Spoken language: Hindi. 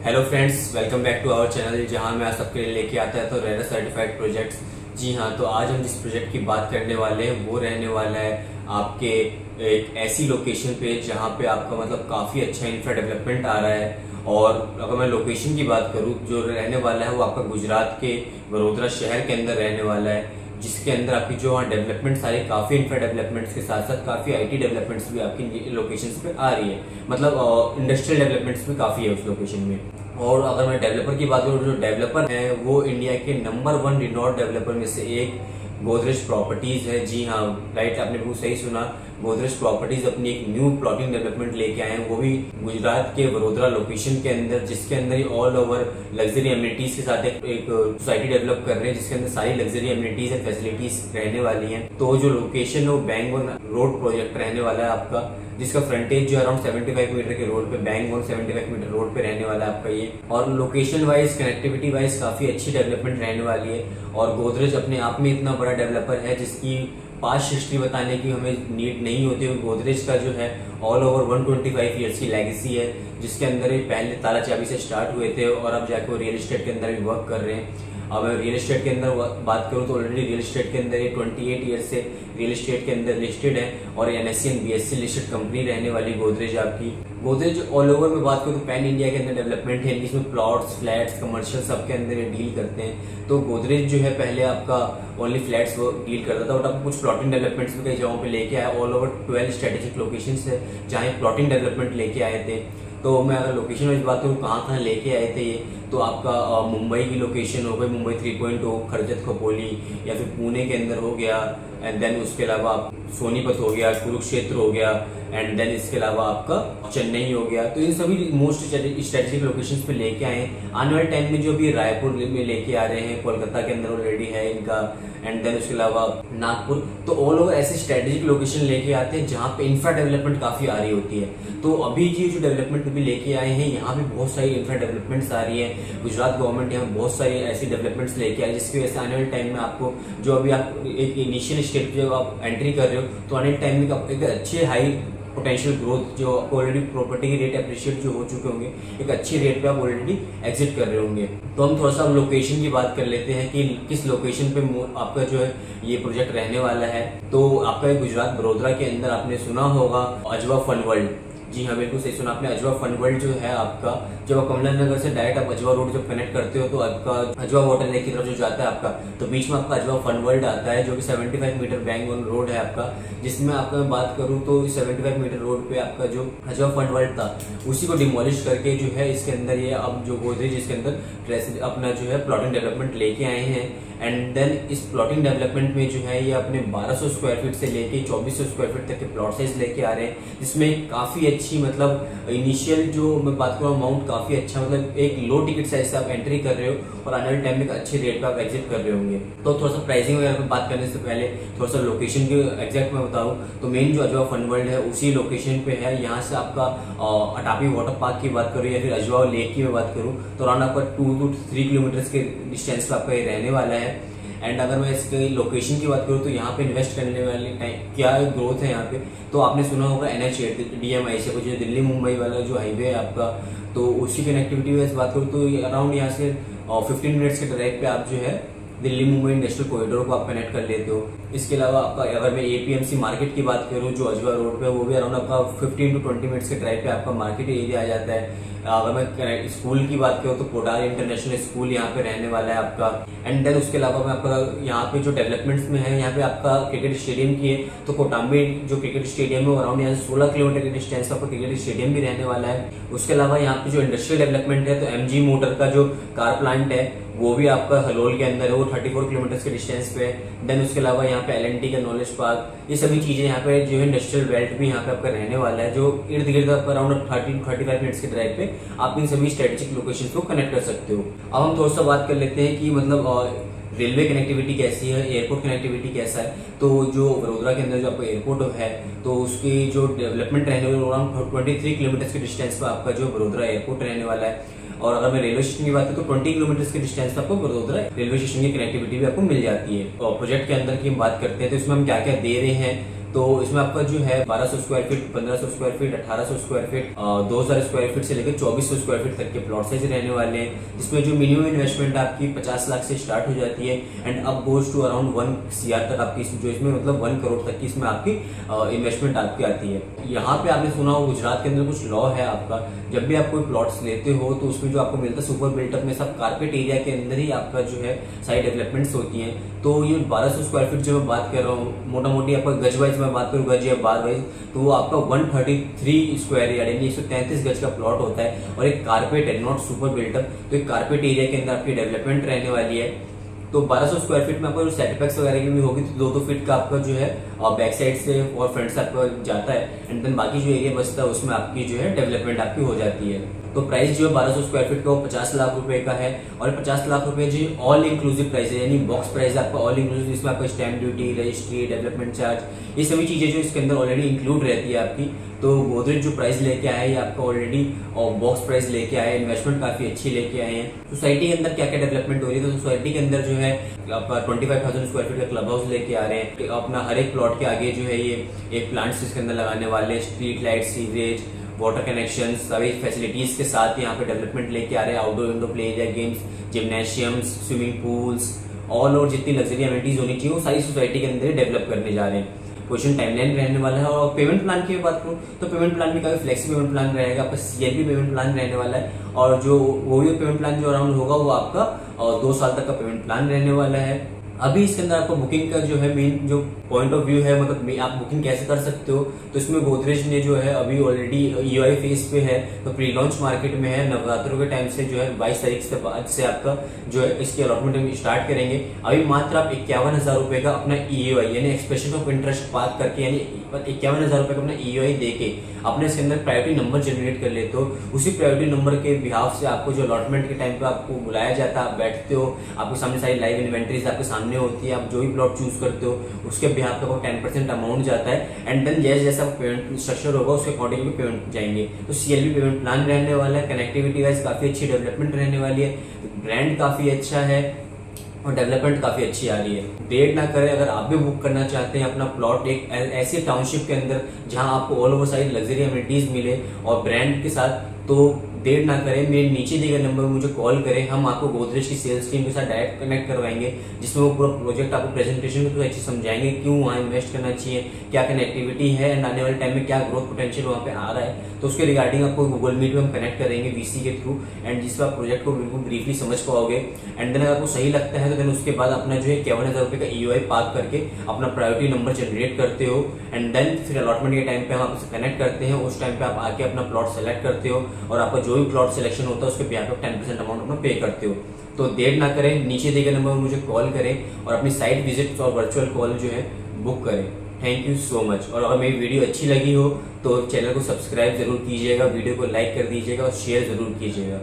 Hello friends, welcome back to our channel जहां मैं आप सबके लिए लेके आता है तो रेरा सर्टिफाइड प्रोजेक्ट्स। जी हाँ, तो आज हम जिस प्रोजेक्ट की बात करने वाले हैं वो रहने वाला है आपके एक ऐसी लोकेशन पे जहां पे आपका मतलब काफी अच्छा इंफ्रा डेवलपमेंट आ रहा है। और अगर मैं लोकेशन की बात करूं, जो रहने वाला है वो आपका गुजरात के वडोदरा शहर के अंदर रहने वाला है, जिसके अंदर आपकी जो वहाँ डेवलपमेंट सारी काफी इंफ्रा डेवलपमेंट्स के साथ साथ काफी आईटी डेवलपमेंट्स भी आपकी लोकेशंस पे आ रही है। मतलब इंडस्ट्रियल डेवलपमेंट्स भी काफी है उस लोकेशन में। और अगर मैं डेवलपर की बात करूँ, जो डेवलपर है वो इंडिया के नंबर 1 रिनॉल्ड डेवलपर में से एक गोदरेज प्रॉपर्टीज है। जी हाँ, राइट, आपने बिल्कुल सही सुना। गोदरेज प्रॉपर्टीज अपनी एक न्यू प्लॉटिंग डेवलपमेंट लेके आए हैं, वो भी गुजरात के वडोदरा लोकेशन के अंदर, जिसके अंदर ऑल ओवर लग्जरी एमिनिटीज के साथ एक सोसाइटी डेवलप कर रहे हैं, जिसके अंदर सारी लग्जरी एमिनिटीज एंड फैसिलिटीज रहने वाली हैं। तो जो लोकेशन है वो बैंगवन रोड प्रोजेक्ट रहने वाला है आपका, जिसका फ्रंटेज जो अराउंड 75 मीटर के रोड पे, बैंगवन 75 मीटर रोड पे रहने वाला है आपका ये। और लोकेशन वाइज, कनेक्टिविटी वाइज काफी अच्छी डेवलपमेंट रहने वाली है। और गोदरेज अपने आप में इतना बड़ा डेवलपर है जिसकी पास्ट हिस्ट्री बताने की हमें नीड नहीं होती है। गोदरेज का जो है ऑल ओवर 125 ईयर्स की लेगेसी है, जिसके अंदर ये पहले ताला चाबी से स्टार्ट हुए थे और अब जाके वो रियल एस्टेट के अंदर भी वर्क कर रहे हैं। अब रियल एस्टेट के अंदर बात करूं तो ऑलरेडी रियल एस्टेट के अंदर ये 28 ईयर से रियल एस्टेट के अंदर लिस्टेड है और NSC and BSc listed company रहने वाली गोदरेज आपकी। गोदरेज ऑल ओवर में बात करूं तो पैन इंडिया के अंदर डेवलपमेंट है, इसमें प्लॉट्स, फ्लैट्स, कमर्शियल सबके अंदर ये डील करते हैं। तो गोदरेज जो है पहले आपका ओनली फ्लैट्स वो डील करता था, बट आपको कुछ प्लॉटिंग डेवलपमेंट्स भी कई जगहों पे लेके आया। ऑल ओवर 12 स्ट्रेटेजिक लोकेशंस है जहां प्लॉटिंग डेवलपमेंट लेके आए थे। तो मैं अगर लोकेशन वाइज बात करूँ कहाँ लेके आए थे ये, तो आपका मुंबई की लोकेशन हो गई, मुंबई 3.0, खरजत खोपोली, या फिर पुणे के अंदर हो गया, एंड देन उसके अलावा सोनीपत हो गया, कुरुक्षेत्र हो गया, एंड देन इसके अलावा आपका चेन्नई हो गया। तो इन सभी मोस्ट स्ट्रेटेजिक लोकेशंस पे लेके आए। आने वाले टाइम में जो भी रायपुर में लेके आ रहे हैं, कोलकाता के अंदर ऑलरेडी है इनका, एंड देन उसके अलावा नागपुर। तो ऑल ओवर ऐसे स्ट्रेटेजिक लोकेशन लेके आते हैं जहां पे इंफ्रा डेवलपमेंट काफी आ रही होती है। तो अभी की जो डेवलपमेंट भी लेके आए हैं, यहाँ पे बहुत सारी इंफ्रा डेवलपमेंट्स आ रही है। गुजरात गवर्नमेंट यहाँ बहुत सारी ऐसी डेवलपमेंट्स लेके आई, जिसकी वजह से आने वाले टाइम में आपको जो अभी आप एक इनिशियल स्टेप जब आप एंट्री कर रहे हो, तो आने वाले टाइम में एक अच्छे हाई पोटेंशियल ग्रोथ, जो ऑलरेडी प्रॉपर्टी के रेट अप्रिशिएट जो हो चुके होंगे, एक अच्छी रेट पे आप ऑलरेडी एग्जिट कर रहे होंगे। तो हम थोड़ा सा लोकेशन की बात कर लेते हैं कि किस लोकेशन पे आपका जो है ये प्रोजेक्ट रहने वाला है। तो आपका गुजरात वडोदरा के अंदर आपने सुना होगा अजवा फन वर्ल्ड। जी हाँ, बिल्कुल सही सुना आपने। अजवा फन वर्ल्ड जो है आपका, जब आप कमला नगर से डायरेक्ट आप अजवा रोड जब कनेक्ट करते हो तो आपका अजवा वाटर लेक की तरफ जो जाता है आपका, तो बीच में आपका अजवा फन वर्ल्ड आता है, जो कि 75 मीटर बैंगवन रोड है आपका। जिसमें आपका मैं बात करूं तो 75 मीटर रोड पे आपका जो अजवा फन वर्ल्ड था, उसी को डिमोलिश करके जो है इसके अंदर ये अब जो गोदरेज इसके अंदर अपना जो है प्लॉटिंग डेवलपमेंट लेके आए हैं। एंड देन इस प्लॉटिंग डेवलपमेंट में जो है ये अपने 1200 स्क्वायर फीट से लेके 2400 स्क्वायर फीट तक के प्लॉट साइज लेके आ रहे हैं, जिसमें काफी अच्छी मतलब इनिशियल जो मैं बात करूँ अमाउंट काफी अच्छा, मतलब एक लो टिकट साइज से आप एंट्री कर रहे हो और आने वाले टाइम में अच्छे रेट पे आप एग्जिट कर रहे होंगे। तो थोड़ा सा प्राइसिंग वगैरह पे बात करने से पहले थोड़ा सा लोकेशन की एग्जैक्ट मैं बताऊं तो मेन जो अजवा फन वर्ल्ड है उसी लोकेशन पे है। यहाँ से आपका अटापी वाटर पार्क की बात करूँ या फिर अजवा लेक की मैं बात करूँ तो अराउंड आपका 2 to 3 किलोमीटर के डिस्टेंस पे आपका ये रहने वाला है। एंड अगर मैं इसके लोकेशन की बात करूँ तो यहाँ पे इन्वेस्ट करने वाले टाइम क्या ग्रोथ है यहाँ पे, तो आपने सुना होगा NH8 DMI से कुछ दिल्ली मुंबई वाला जो हाईवे है आपका, तो उसी कनेक्टिविटी में बात करूँ तो अराउंड यहाँ से 15 मिनट्स के ड्राइव पे आप जो है दिल्ली मुंबई इंडस्ट्रियल कॉरिडोर को आप कनेक्ट कर लेते हो। इसके अलावा आपका अगर मैं APMC मार्केट की बात करूं जो अजवा रोड पे, वो भी अराउंड आपका 15 to 20 मिनट्स के ड्राइव पे आपका मार्केट एरिया आ जाता है। अगर मैं स्कूल की बात करूं तो पोडार इंटरनेशनल स्कूल यहाँ पे रहने वाला है आपका। एंड देन उसके अलावा मैं आपका यहाँ पे जो डेवलपमेंट्स में है, यहाँ पे आपका क्रिकेट स्टेडियम की है, तो कोटाम्बे जो क्रिकेट स्टेडियम है अराउंड यहाँ से 16 किलोमीटर के डिस्टेंस पर क्रिकेट स्टेडियम भी रहने वाला है। उसके अलावा यहाँ पे जो इंडस्ट्रियल डेवलपमेंट है, तो MG मोटर का जो कार प्लांट है वो भी आपका हलोल के अंदर है, वो 34 किलोमीटर के डिस्टेंस पे है। देन उसके अलावा यहाँ पे LNT का नॉलेज पार्क, ये सभी चीजें यहाँ पे जो है इंडस्ट्रियल बेल्ट भी यहाँ पे आपका रहने वाला है, जो इर्द गिर्द आपका अराउंड 35 मिनट्स के ड्राइव पे आप इन सभी स्ट्रेटेजिक लोकेशन को कनेक्ट कर सकते हो। अब हम थोड़ा सा बात कर लेते हैं कि मतलब रेलवे कनेक्टिविटी कैसी है, एयरपोर्ट कनेक्टिविटी कैसा है। तो जो वडोदरा के अंदर जो आपका एयरपोर्ट है, तो उसकी जो डेवलपमेंट रहने वाली अराउंड 23 किलोमीटर के डिस्टेंस पर आपका जो वडोदरा एयरपोर्ट रहने वाला है। और अगर मैं रेलवे स्टेशन की बात करूँ तो 20 किलोमीटर के डिस्टेंस पे आपको वडोदरा रेलवे स्टेशन की कनेक्टिविटी भी आपको मिल जाती है। और प्रोजेक्ट के अंदर की हम बात करते हैं तो इसमें हम क्या क्या दे रहे हैं, तो इसमें आपका जो है 1200 square feet, 1500 square feet, 1800 square feet, 2000 square feet से लेकर 2400 स्क्वायर फीट तक के प्लॉट साइज रहने वाले हैं, जिसमें जो मिनिमम इन्वेस्टमेंट आपकी 50 लाख से स्टार्ट हो जाती है एंड अब गोज टू अराउंड 1 CR तक आपकी जो इसमें मतलब 1 करोड़ तक की इसमें आपकी इन्वेस्टमेंट आपकी आती है। यहाँ पे आपने सुना हो गुजरात के अंदर कुछ लॉ है आपका, जब भी आप कोई प्लॉट्स लेते हो तो उसमें जो आपको मिलता है सुपर बिल्टअप में सब कारपेट एरिया के अंदर ही आपका जो है साइड डेवलपमेंट्स होती हैं। तो ये 1200 स्क्वायर फीट जो मैं बात कर रहा हूँ, मोटा मोटी आपका गज वाइज मैं बात करूँ, गज या बार वाइज, तो वो आपका 133 स्क्वायर यार्ड यानी 133 गज का प्लॉट होता है और एक कारपेट है, नॉट सुपर बिल्टअप। तो एक कारपेट एरिया के अंदर आपकी डेवलपमेंट रहने वाली है। तो 1200 स्क्वायर फीट में आपको जो सेटबैक्स वगैरह की भी होगी तो 2-2 फीट का आपका जो है बैक साइड से और फ्रंट से आपका जाता है एंड देन बाकी जो एरिया बचता है उसमें आपकी जो है डेवलपमेंट आपकी हो जाती है। तो प्राइस जो है 1200 स्क्वायर फीट का वो 50 लाख रुपए का है और 50 लाख रुपए जो ऑल इंक्लूसिव प्राइस है, यानी बॉक्स प्राइस आपका ऑल इंक्लूसिव, जिसमें आपका stamp duty, registry, development charge, ये सभी चीजें जो इसके अंदर ऑलरेडी इंक्लूड रहती है आपकी। तो गोदरेज जो प्राइस लेके आया है ये आपका ऑलरेडी बॉक्स प्राइस लेके आया है, इन्वेस्टमेंट काफी अच्छी लेके आए हैं। सोसाइटी के अंदर क्या क्या डेवलपमेंट हो रही है, तो सोसाइटी के अंदर जो है आपका 25,000 स्क्वायर फीट का क्लब हाउस लेके आ रहे हैं। अपना हर एक प्लॉट के आगे जो है ये एक प्लांट्स इसके अंदर लगाने वाले, street light, sewerage, water connection, सभी फैसिलिटीज के साथ यहाँ पे डेवलपमेंट लेके आ रहे हैं। Outdoor indoor play area, games, gymnasiums, swimming pools, all over जितनी लग्जरी अमेनिटीज होनी चाहिए वो सारी सोसाइटी के अंदर डेवलप करने जा रहे हैं। क्वेश्चन टाइमलाइन रहने वाला है। और पेमेंट प्लान की बात करूं तो पेमेंट प्लान भी काफी फ्लेक्सिबल पेमेंट प्लान रहेगा, आपका CLP पेमेंट प्लान रहने वाला है और जो वो पेमेंट प्लान जो अराउंड होगा वो आपका 2 साल तक का पेमेंट प्लान रहने वाला है। अभी इसके अंदर आपको बुकिंग का जो है मेन जो पॉइंट ऑफ व्यू है, मतलब आप बुकिंग कैसे कर सकते हो, तो इसमें गोदरेज ने जो है अभी ऑलरेडी EOI फेज पे है, तो प्री लॉन्च मार्केट में है। नवरात्रों के टाइम से जो है 22 तारीख से बाद से आपका जो है इसकी अलॉटमेंट स्टार्ट करेंगे। अभी मात्र आप 51,000 रुपए का अपना EOI यानी एक्सप्रेशन ऑफ इंटरेस्ट पास करके, यानी 51,000 रुपए का अपना EOI देके अपने इसके अंदर प्रायोरिटी नंबर जनरेट कर लेते हो। उसी प्रायोरिटी नंबर के बिहाफ से आपको जो अलॉटमेंट के टाइम पे आपको बुलाया जाता है, आप बैठते हो, आपके सामने सारी लाइव इन्वेंट्रीज आपके सामने होती है, आप जो भी प्लॉट चूज करते हो उसके बिहाफ पे 10% अमाउंट जाता है एंड देन जैसे जैसा पेमेंट स्ट्रक्चर होगा उसके अकॉर्डिंगली पेमेंट जाएंगे। तो CLP पेमेंट प्लान रहने वाला है। कनेक्टिविटी वाइज काफी अच्छी डेवलपमेंट रहने वाली है, ब्रांड काफी अच्छा है और डेवलपमेंट काफी अच्छी आ रही है। देर ना करें, अगर आप भी बुक करना चाहते हैं अपना प्लॉट एक ऐसे टाउनशिप के अंदर जहां आपको all over side luxury amenities मिले और ब्रांड के साथ, तो देर ना करें, मेरे नीचे दिए गए नंबर पर मुझे कॉल करें। हम आपको गोदरेज की सेल्स टीम के साथ डायरेक्ट कनेक्ट करवाएंगे, जिसमें वो पूरा प्रोजेक्ट आपको प्रेजेंटेशन में तो अच्छी समझाएंगे, क्यों वहाँ इन्वेस्ट करना चाहिए, क्या कनेक्टिविटी है एंड आने वाले टाइम में क्या ग्रोथ पोटेंशियल वहाँ पे आ रहा है। तो उसके रिगार्डिंग आपको गूगल मीट में हम कनेक्ट करेंगे VC के थ्रू एंड जिससे आप प्रोजेक्ट को बिल्कुल ब्रीफली समझ पाओगे। एंड देन अगर आपको सही लगता है तो देन उसके बाद अपना जो है 51,000 रुपए का EOI पार्क करके अपना प्रायोरिटी नंबर जनरेट करते हो एंड देन फिर अलॉटमेंट के टाइम पे हम आपसे कनेक्ट करते हैं। उस टाइम पे आप आके अपना प्लॉट सेलेक्ट करते हो और आपका जो भी प्लॉट सिलेक्शन होता है उसके बिहाफ पे 10% अमाउंट अपना पे करते हो। तो देर ना करें, नीचे दिए गए नंबर पर मुझे कॉल करें और अपनी साइट विजिट और वर्चुअल कॉल जो है बुक करें। Thank you so much. और अगर मेरी वीडियो अच्छी लगी हो तो चैनल को सब्सक्राइब जरूर कीजिएगा, वीडियो को लाइक कर दीजिएगा और शेयर जरूर कीजिएगा।